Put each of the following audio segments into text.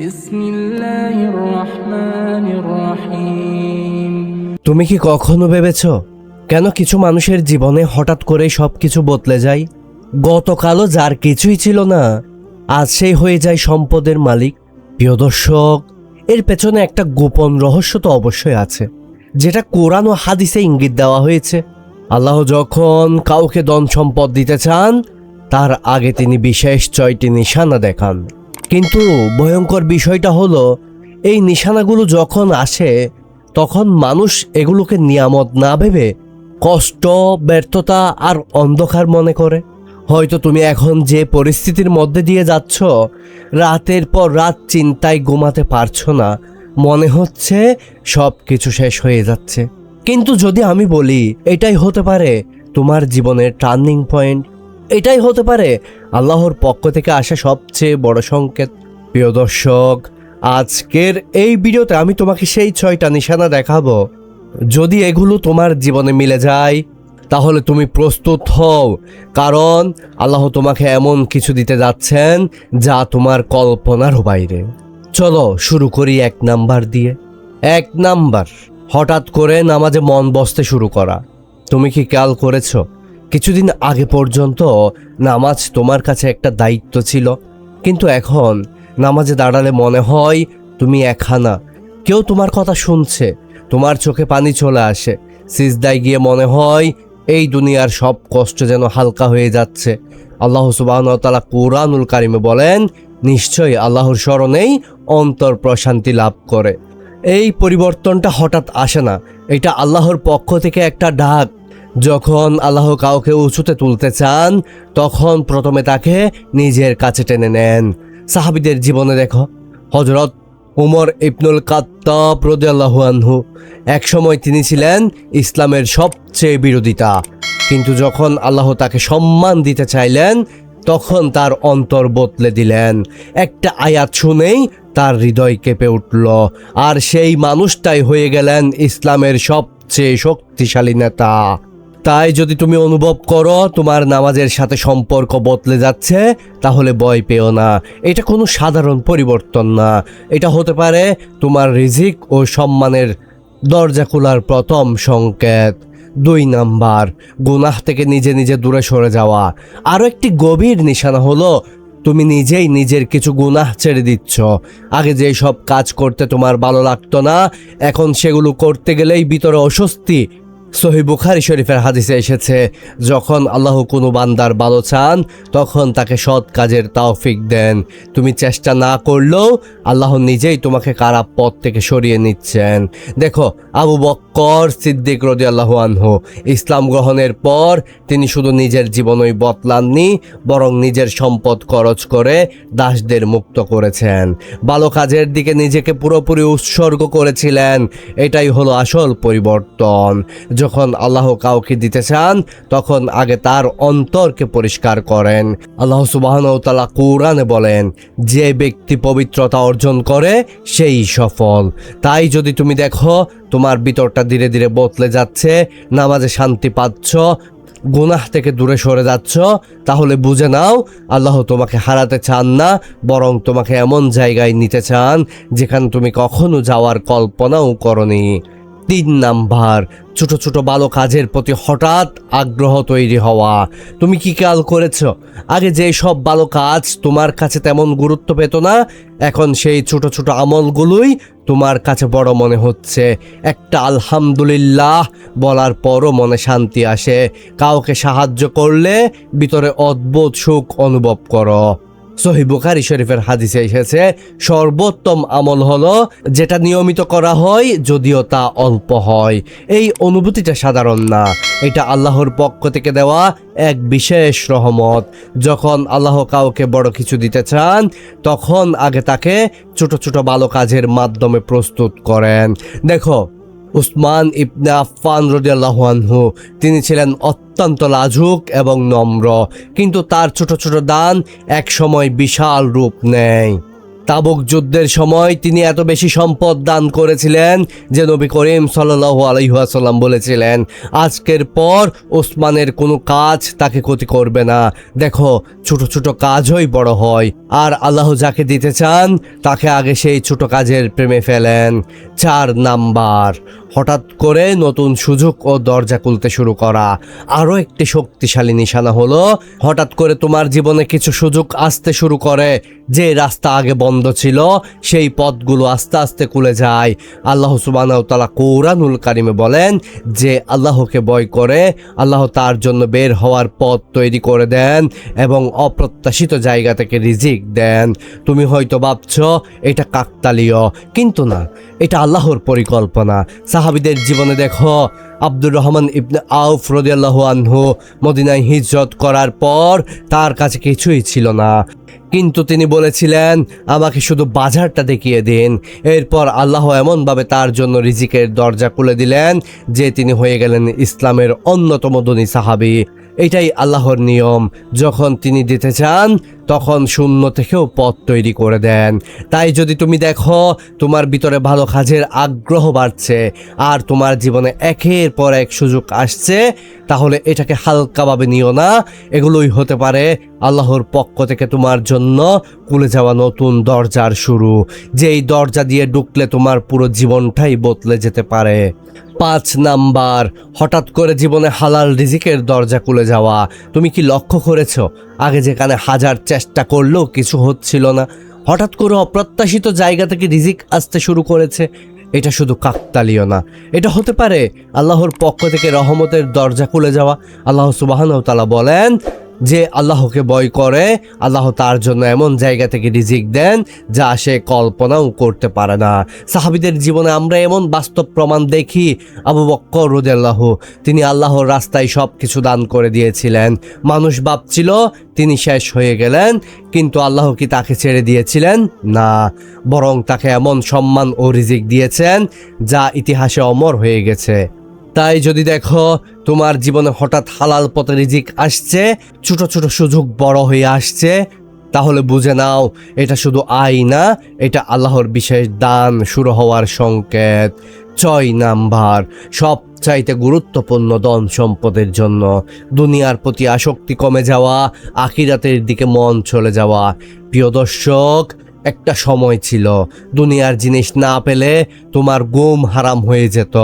বিসমিল্লাহির রহমানির রহিম। তুমি কি কখনো ভেবেছ কেন কিছু মানুষের জীবনে হঠাৎ করে সবকিছু বদলে যায়? গতকালও যার কিছুই ছিল না, আজ সেই হয়ে যায় সম্পদের মালিক। প্রিয় দর্শক, এর পেছনে একটা গোপন রহস্য তো অবশ্যই আছে, যেটা কোরআন ও হাদিসে ইঙ্গিত দেওয়া হয়েছে। আল্লাহ যখন কাউকে ধন সম্পদ দিতে চান, তার আগে তিনি বিশেষ 6টি নিশানা দেখান। কিন্তু ভয়ঙ্কর বিষয়টা হলো, এই নিশানাগুলো যখন আসে তখন মানুষ এগুলোকে নিয়ামত না ভেবে কষ্ট, ব্যর্থতা আর অন্ধকার মনে করে। হয়তো তুমি এখন যে পরিস্থিতির মধ্যে দিয়ে যাচ্ছ, রাতের পর রাত চিন্তায় ঘুমাতে পারছো না, মনে হচ্ছে সব কিছু শেষ হয়ে যাচ্ছে। কিন্তু যদি আমি বলি এটাই হতে পারে তোমার জীবনের টার্নিং পয়েন্ট, এটাই হতে পারে আল্লাহর পক্ষ থেকে আসা সবচেয়ে বড় সংকেত। প্রিয় দর্শক, আজকের এই ভিডিওতে আমি তোমাকে সেই 6টা নিশানা দেখাবো। যদি এগুলো তোমার জীবনে মিলে যায় তাহলে তুমি প্রস্তুত হও, কারণ আল্লাহ তোমাকে এমন কিছু দিতে যাচ্ছেন যা তোমার কল্পনারও বাইরে। চলো শুরু করি 1 নাম্বার দিয়ে। 1 নাম্বার, হঠাৎ করে নামাজে মন বসতে শুরু করা। তুমি কি খেয়াল করেছো, কিছুদিন আগে পর্যন্ত নামাজ তোমার কাছে একটা দায়িত্ব ছিল, কিন্তু এখন নামাজে দাঁড়ালে মনে হয় তুমি একা না, কেউ তোমার কথা শুনছে। তোমার চোখে পানি চলে আসে, সিজদায় গিয়ে মনে হয় এই দুনিয়ার সব কষ্ট যেন হালকা হয়ে যাচ্ছে। আল্লাহ সুবহানাহু ওয়া তাআলা কুরআনুল কারিমে বলেন, নিশ্চয়ই আল্লাহর স্মরণেই অন্তর প্রশান্তি লাভ করে। এই পরিবর্তনটা হঠাৎ আসে না, এটা আল্লাহর পক্ষ থেকে একটা ডাক। যখন আল্লাহ কাউকে উঁচুতে তুলতে চান, তখন প্রথমে তাকে নিজের কাছে টেনে নেন। সাহাবীদের জীবনে দেখো, হযরত উমর ইবনুল খাত্তাব রাদিয়াল্লাহু আনহু, একসময় তিনি ছিলেন ইসলামের সবচেয়ে বিরোধিতা, কিন্তু যখন আল্লাহ তাকে সম্মান দিতে চাইলেন, তখন তার অন্তর বদলে দিলেন। একটা আয়াত শুনেই তার হৃদয় কেঁপে উঠল, আর সেই মানুষটাই হয়ে গেলেন ইসলামের সবচেয়ে শক্তিশালী নেতা। তাই যদি তুমি অনুভব করো তোমার নামাজের সাথে সম্পর্ক বদলে যাচ্ছে, তাহলে ভয় পেও না। এটা কোনো সাধারণ পরিবর্তন না, এটা হতে পারে তোমার রিজিক ও সম্মানের দরজা খোলার প্রথম সংকেত। 2 নাম্বার, গুনাহ থেকে নিজে নিজে দূরে সরে যাওয়া। আরও একটি গভীর নিশানা হলো, তুমি নিজেই নিজের কিছু গুনাহ ছেড়ে দিচ্ছ। আগে যে সব কাজ করতে তোমার ভালো লাগতো না, এখন সেগুলো করতে গেলেই ভিতরে অস্বস্তি। সহিহ বুখারী শরীফের হাদিসে এসেছে, যখন আল্লাহ কোনো বান্দার ভালো চান, তখন তাকে সৎ কাজের তৌফিক দেন। তুমি চেষ্টা না করলেও আল্লাহ নিজেই তোমাকে খারাপ পথ থেকে সরিয়ে নিচ্ছেন। দেখো, আবু বকর সিদ্দিক রাদিয়াল্লাহু আনহু ইসলাম গ্রহণের পর তিনি শুধু নিজের জীবনই বদলাননি, বরং নিজের সম্পদ খরচ করে দাসদের মুক্ত করেছেন। ভালো কাজের দিকে নিজেকে পুরোপুরি উৎসর্গ করেছিলেন। এটাই হলো আসল পরিবর্তন। যখন আল্লাহ কাউকে দিতে চান, তখন আগে তার অন্তরকে পরিষ্কার করেন। আল্লাহ সুবহানাহু ওয়া তাআলা কুরআনে বলেন, যে ব্যক্তি পবিত্রতা অর্জন করে সেই সফল। তাই যদি তুমি দেখো তোমার ভিতরটা ধীরে ধীরে বদলে যাচ্ছে, নামাজে শান্তি পাচ্ছ, গুনাহ থেকে দূরে সরে যাচ্ছ, তাহলে বুঝে নাও আল্লাহ তোমাকে হারাতে চান না, বরং তোমাকে এমন জায়গায় নিতে চান যেখানে তুমি কখনো যাওয়ার কল্পনাও করনি। 3 নাম্বার, ছোট ছোট ভালো কাজের প্রতি হঠাৎ আগ্রহ তৈরি হওয়া। তুমি কি খেয়াল করেছো, আগে যে সব ভালো কাজ তোমার কাছে তেমন গুরুত্ব পেত না, এখন সেই ছোট ছোট আমলগুলোই তোমার কাছে বড় মনে হচ্ছে। একটা আলহামদুলিল্লাহ বলার পরও মনে শান্তি আসে। কাউকে সাহায্য করলে ভিতরে অদ্ভুত সুখ অনুভব করো। সহিহ বুখারী শরীফের হাদিসে এসেছে, সর্বোত্তম আমল হলো যেটা নিয়মিত করা হয়, যদিও তা অল্প হয়। এই অনুভূতিটা সাধারণ না, এটা আল্লাহর পক্ষ থেকে দেওয়া এক বিশেষ রহমত। যখন আল্লাহ কাউকে বড় কিছু দিতে চান, তখন আগে তাকে ছোট ছোট ভালো কাজের মাধ্যমে প্রস্তুত করেন। দেখো, উসমান ইবনে আফফান রাদিয়াল্লাহু আনহু, তিনি ছিলেন অত্যন্ত লাজুক এবং নম্র, কিন্তু তার ছোট ছোট দান এক সময় বিশাল রূপ নেয়। তাবুক যুদ্ধের সময় তিনি এত বেশি সম্পদ দান করেছিলেন যে নবী করিম সাল্লাল্লাহু আলাইহি ওয়াসাল্লাম বলেছিলেন, আজকের পর ওসমানের কোনো কাজ তাকে ক্ষতি করবে না। দেখো, ছোট ছোট কাজই বড় হয়, আর আল্লাহ যাকে দিতে চান তাকে আগে সেই ছোট কাজের প্রেমে ফেলেন। 4 নাম্বার, হঠাৎ করে নতুন সুযোগ ও দরজা খুলতে শুরু করা। আরও একটি শক্তিশালী নিশানা হলো হঠাৎ করে তোমার জীবনে কিছু সুযোগ আসতে শুরু করে। যে রাস্তা আগে বন্ধ ছিল সেই পথগুলো আস্তে আস্তে খুলে যায়। আল্লাহ সুবহানাহু ওয়া তাআলা কোরআনুল কারিমে বলেন যে আল্লাহকে ভয় করে আল্লাহ তার জন্য বের হওয়ার পথ তৈরি করে দেন এবং অপ্রত্যাশিত জায়গা থেকে রিজিক দেন। তুমি হয়তো ভাবছো এটা কাকতালীয়, কিন্তু না, এটা আল্লাহর পরিকল্পনা। সাহাবীদের জীবনে দেখো, আব্দুর রহমান ইবনে আউফ রাদিয়াল্লাহু আনহু মদিনায় হিজরত করার পর তার কাছে কিছুই ছিল না, কিন্তু তিনি বলেছিলেন আমাকে শুধু বাজারটা দেখিয়ে দিন। এরপর আল্লাহ এমনভাবে তার জন্য রিজিকের দরজা খুলে দিলেন যে তিনি হয়ে গেলেন ইসলামের অন্যতম ধনী সাহাবী। এটাই আল্লাহর নিয়ম, যখন তিনি দিতে চান তখন শূন্য থেকেও পথ তৈরি করে দেন। তাই যদি তুমি দেখো তোমার ভিতরে ভালো কাজের আগ্রহ বাড়ছে আর তোমার জীবনে একের পর এক সুযোগ আসছে, তাহলে এটাকে হালকাভাবে নিও না। এগুলোই হতে পারে আল্লাহর পক্ষ থেকে তোমার জন্য খুলে যাওয়া নতুন দরজার শুরু, যেই দরজা দিয়ে ঢুকলে তোমার পুরো জীবনটাই বদলে যেতে পারে। 5 নাম্বার, হঠাৎ করে জীবনে হালাল রিজিকের দরজা খুলে যাওয়া। তুমি কি লক্ষ্য করেছো, আগে যেখানে হাজার চেষ্টা করলেও কিছু হচ্ছিল না, হঠাৎ করে অপ্রত্যাশিত জায়গা থেকে রিজিক আসতে শুরু করেছে? এটা শুধু কাকতালীয় না, এটা হতে পারে আল্লাহর পক্ষ থেকে রহমতের দরজা খুলে যাওয়া। আল্লাহ সুবহানাহু ওয়া তাআলা বলেন যে আল্লাহকে ভয় করে আল্লাহ তার জন্য এমন জায়গা থেকে রিজিক দেন যা সে কল্পনাও করতে পারে না। সাহাবীদের জীবনে আমরা এমন বাস্তব প্রমাণ দেখি। আবু বকর রাদিয়াল্লাহু, তিনি আল্লাহর রাস্তায় সব কিছু দান করে দিয়েছিলেন। মানুষ ভাবছিল তিনি শেষ হয়ে গেলেন, কিন্তু আল্লাহ কি তাকে ছেড়ে দিয়েছিলেন? না, বরং তাকে এমন সম্মান ও রিজিক দিয়েছেন যা ইতিহাসে অমর হয়ে গেছে। তাই যদি দেখো তোমার জীবনে হঠাৎ হালাল পথে রিজিক আসছে, ছোট ছোট সুযোগ বড় হয়ে আসছে, তাহলে বুঝে নাও এটা শুধু আয় না, এটা আল্লাহর বিশেষ দান শুরু হওয়ার সংকেত। 6 নাম্বার, সবচাইতে গুরুত্বপূর্ণ ধন সম্পদের জন্য দুনিয়ার প্রতি আসক্তি কমে যাওয়া, আখিরাতের দিকে মন চলে যাওয়া। প্রিয় দর্শক, একটা সময় ছিল দুনিয়ার জিনিস না পেলে তোমার ঘুম হারাম হয়ে যেত,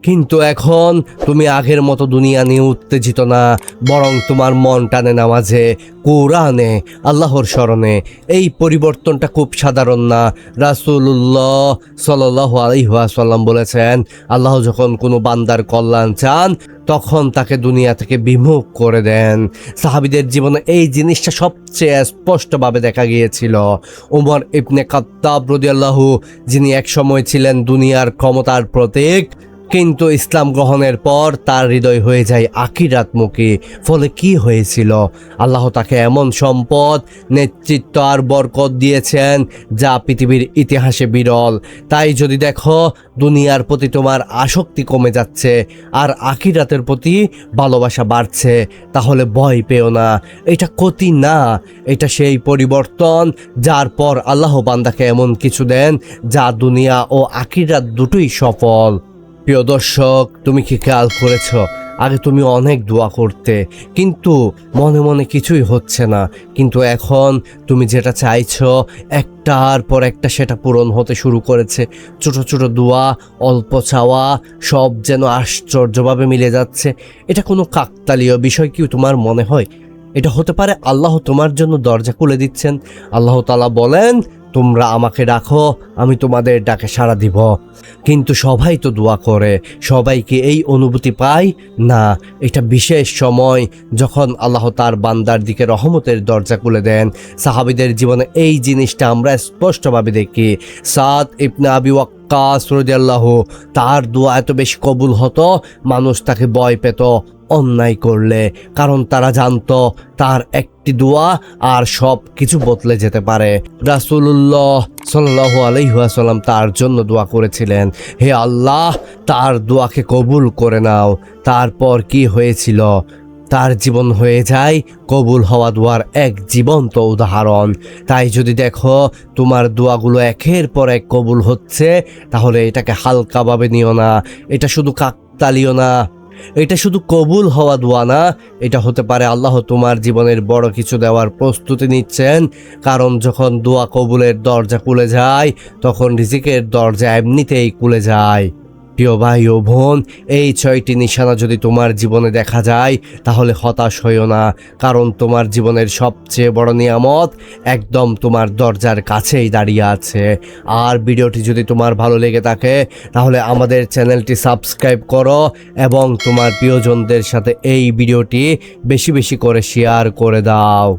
কিন্তু এখন তুমি আগের মতো দুনিয়া নিয়ে উত্তেজিত না, বরং তোমার মন টানে নামাজে, কোরআনে, আল্লাহর স্মরণে। এই পরিবর্তনটা খুব সাধারণ না। রাসূলুল্লাহ সাল্লাল্লাহু আলাইহি ওয়াসাল্লাম বলেছেন, আল্লাহ যখন কোনো বান্দার কল্যাণ চান তখন তাকে দুনিয়া থেকে বিমুখ করে দেন। সাহাবীদের জীবনে এই জিনিসটা সবচেয়ে স্পষ্টভাবে দেখা গিয়েছিল। ওমর ইবনে খাত্তাব রাদিয়াল্লাহু, যিনি এক সময় ছিলেন দুনিয়ার ক্ষমতার প্রতীক, কিন্তু ইসলাম গ্রহণের পর তার হৃদয় হয়ে যায় আখিরাতমুখী। ফলে কি হয়েছিল? আল্লাহ তাকে এমন সম্পদ, নেতৃত্ব আর বরকত দিয়েছেন যা পৃথিবীর ইতিহাসে বিরল। তাই যদি দেখো দুনিয়ার প্রতি তোমার আসক্তি কমে যাচ্ছে আর আখিরাতের প্রতি ভালোবাসা বাড়ছে, তাহলে ভয় পেও না। এটা ক্ষতি না, এটা সেই পরিবর্তন যার পর আল্লাহ বান্দাকে এমন কিছু দেন যা দুনিয়া ও আখিরাত দুটোই সফল। প্রিয় দর্শক, তুমি কি খেয়াল করেছ, আগে তুমি অনেক দোয়া করতে কিন্তু মনে মনে কিছুই হচ্ছে না, কিন্তু এখন তুমি যেটা চাইছো একটার পর একটা সেটা পূরণ হতে শুরু করেছে। ছোট ছোট দোয়া, অল্প চাওয়া, সব যেন আশ্চর্যভাবে মিলে যাচ্ছে। এটা কোনো কাকতালীয় বিষয় কি তোমার মনে হয়? এটা হতে পারে আল্লাহ তোমার জন্য দরজা খুলে দিচ্ছেন। আল্লাহ তাআলা বলেন, তোমরা আমাকে ডাকো, আমি তোমাদের ডাকে সাড়া দিব। কিন্তু সবাই তো দোয়া করে, সবাই কি এই অনুভূতি পায়? না, এটা বিশেষ সময় যখন আল্লাহ তার বান্দার দিকে রহমতের দরজা খুলে দেন। সাহাবীদের জীবনে এই জিনিসটা আমরা স্পষ্টভাবে দেখি। সাদ ইবনে আবি ওয়াক্কাস রাদিয়াল্লাহু, তার দোয়া এত বেশি কবুল হতো, মানুষ তাকে ভয় পেত অন্যায় করলে, কারণ তারা জানতো তার একটি দোয়া আর সব কিছু বদলে যেতে পারে। রাসূলুল্লাহ সাল্লাল্লাহু আলাইহি ওয়াসাল্লাম তার জন্য দোয়া করেছিলেন, হে আল্লাহ, তার দোয়াকে কবুল করে নাও। তারপর কি হয়েছিল? তার জীবন হয়ে যায় কবুল হওয়া দোয়ার এক জীবন্ত উদাহরণ। তাই যদি দেখো তোমার দোয়াগুলো একের পর এক কবুল হচ্ছে, তাহলে এটাকে হালকাভাবে নিও না, এটা শুধু কাকতালিও না, এটা শুধু কবুল হওয়া দোয়া না, এটা হতে পারে আল্লাহ তোমার জীবনের বড় কিছু দেওয়ার প্রস্তুতি নিচ্ছেন। কারণ যখন দোয়া কবুলের দরজা খুলে যায়, তখন রিজিকের দরজা এমনিতেই খুলে যায়। প্রিয় ভাই ও বোন, এই 6টি নিশানা যদি তোমার জীবনে দেখা যায়, তাহলে হতাশ হইও না, কারণ তোমার জীবনের সবচেয়ে বড় নিয়ামত একদম তোমার দরজার কাছেই দাঁড়িয়ে আছে। আর ভিডিওটি যদি তোমার ভালো লেগে থাকে, তাহলে আমাদের চ্যানেলটি সাবস্ক্রাইব করো এবং তোমার প্রিয়জনদের সাথে এই ভিডিওটি বেশি বেশি করে শেয়ার করে দাও।